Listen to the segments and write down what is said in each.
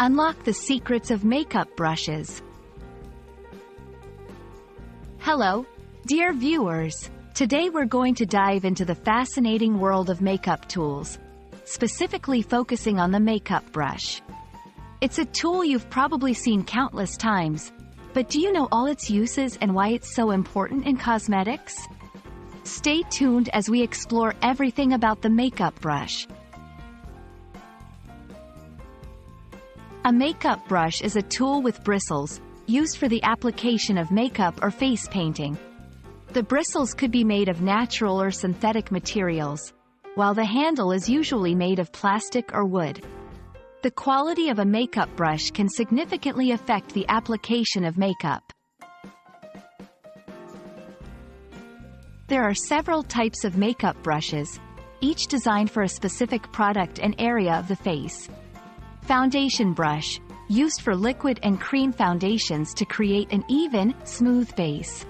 Unlock the secrets of makeup brushes. Hello, dear viewers. Today we're going to dive into the fascinating world of makeup tools, specifically focusing on the makeup brush. It's a tool you've probably seen countless times, but do you know all its uses and why it's so important in cosmetics? Stay tuned as we explore everything about the makeup brush. A makeup brush is a tool with bristles, used for the application of makeup or face painting. The bristles could be made of natural or synthetic materials, while the handle is usually made of plastic or wood. The quality of a makeup brush can significantly affect the application of makeup. There are several types of makeup brushes, each designed for a specific product and area of the face. Foundation brush, used for liquid and cream foundations to create an even, smooth base.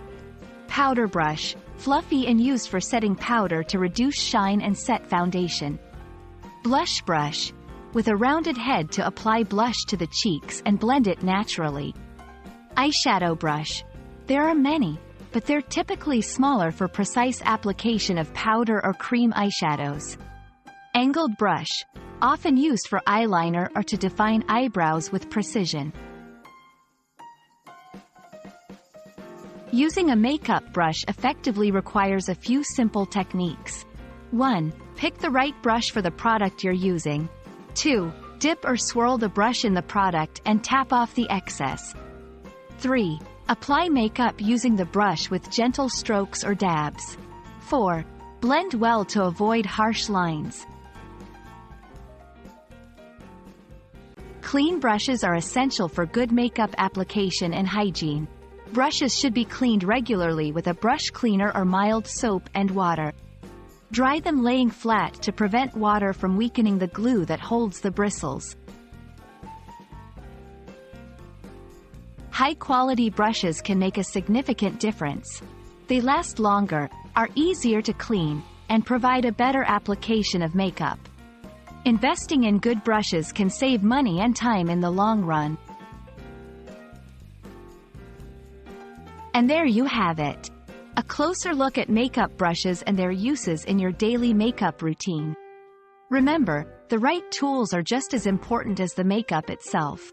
Powder brush, fluffy and used for setting powder to reduce shine and set foundation. Blush brush, with a rounded head to apply blush to the cheeks and blend it naturally. Eyeshadow brush. There are many, but they're typically smaller for precise application of powder or cream eyeshadows. Angled brush, often used for eyeliner or to define eyebrows with precision. Using a makeup brush effectively requires a few simple techniques. 1. Pick the right brush for the product you're using. 2. Dip or swirl the brush in the product and tap off the excess. 3. Apply makeup using the brush with gentle strokes or dabs. 4. Blend well to avoid harsh lines. Clean brushes are essential for good makeup application and hygiene. Brushes should be cleaned regularly with a brush cleaner or mild soap and water. Dry them laying flat to prevent water from weakening the glue that holds the bristles. High-quality brushes can make a significant difference. They last longer, are easier to clean, and provide a better application of makeup. Investing in good brushes can save money and time in the long run. And there you have it. A closer look at makeup brushes and their uses in your daily makeup routine. Remember, the right tools are just as important as the makeup itself.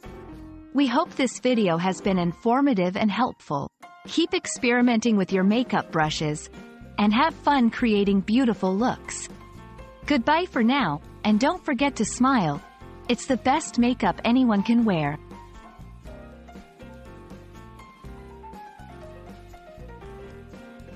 We hope this video has been informative and helpful. Keep experimenting with your makeup brushes, and have fun creating beautiful looks. Goodbye for now, and don't forget to smile. It's the best makeup anyone can wear.